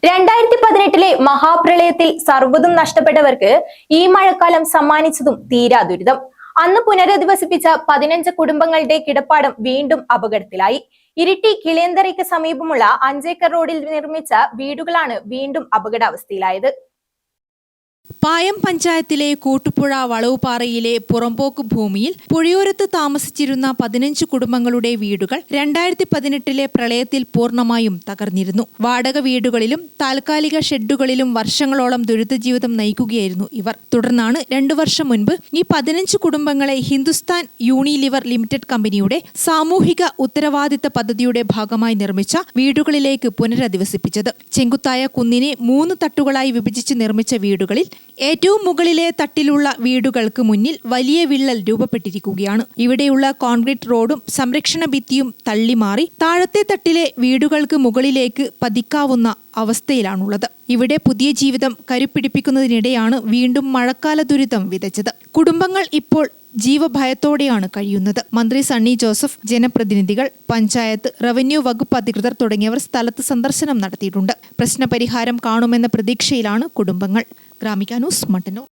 2018 മഹാപ്രളയത്തിൽ സർവ്വതും നഷ്ടപ്പെട്ടവർക്ക് ഈ മഴക്കാലം സമ്മാനിച്ചതും തീരാ ദുരിതം. അന്ന് പുനരധിവസിപ്പിച്ച 15 കുടുംബങ്ങളുടെ കിടപ്പാടം വീണ്ടും അപകടത്തിലായി. ഇരിട്ടി കിളിയന്തറയ്ക്ക് സമീപമുള്ള 5 ഏക്കർ റോഡിൽ നിർമ്മിച്ച വീടുകളാണ് വീണ്ടും അപകടാവസ്ഥയിലായത്. പായം പഞ്ചായത്തിലെ കൂട്ടുപുഴ വളവുപാറയിലെ പുറമ്പോക്ക് ഭൂമിയിൽ പുഴയോരത്ത് താമസിച്ചിരുന്ന 15 കുടുംബങ്ങളുടെ വീടുകൾ 2018 പ്രളയത്തിൽ പൂർണ്ണമായും തകർന്നിരുന്നു. വാടക വീടുകളിലും താൽക്കാലിക ഷെഡുകളിലും വർഷങ്ങളോളം ദുരിതജീവിതം നയിക്കുകയായിരുന്നു ഇവർ. തുടർന്നാണ് 2 വർഷം മുൻപ് ഈ 15 കുടുംബങ്ങളെ ഹിന്ദുസ്ഥാൻ യൂണിലിവർ ലിമിറ്റഡ് കമ്പനിയുടെ സാമൂഹിക ഉത്തരവാദിത്ത പദ്ധതിയുടെ ഭാഗമായി നിർമ്മിച്ച വീടുകളിലേക്ക് പുനരധിവസിപ്പിച്ചത്. ചെങ്കുത്തായ കുന്നിനെ 3 തട്ടുകളായി വിഭജിച്ച് നിർമ്മിച്ച വീടുകളിൽ ഏറ്റവും മുകളിലെ തട്ടിലുള്ള വീടുകൾക്ക് മുന്നിൽ വലിയ വിള്ളൽ രൂപപ്പെട്ടിരിക്കുകയാണ്. ഇവിടെയുള്ള കോൺക്രീറ്റ് റോഡും സംരക്ഷണ ഭിത്തിയും തള്ളിമാറി താഴത്തെ തട്ടിലെ വീടുകൾക്ക് മുകളിലേക്ക് പതിക്കാവുന്ന അവസ്ഥയിലാണുള്ളത്. ഇവിടെ പുതിയ ജീവിതം കരുപ്പിടിപ്പിക്കുന്നതിനിടെയാണ് വീണ്ടും മഴക്കാല ദുരിതം വിതച്ചത്. കുടുംബങ്ങൾ ഇപ്പോൾ ജീവഭയത്തോടെയാണ് കഴിയുന്നത്. മന്ത്രി സണ്ണി ജോസഫ്, ജനപ്രതിനിധികൾ, പഞ്ചായത്ത്, റവന്യൂ വകുപ്പ് അധികൃതർ തുടങ്ങിയവർ സ്ഥലത്ത് സന്ദർശനം നടത്തിയിട്ടുണ്ട്. പ്രശ്നപരിഹാരം കാണുമെന്ന പ്രതീക്ഷയിലാണ് കുടുംബങ്ങൾ. ഗ്രാമിക ന്യൂസ്, മട്ടന്നൂർ.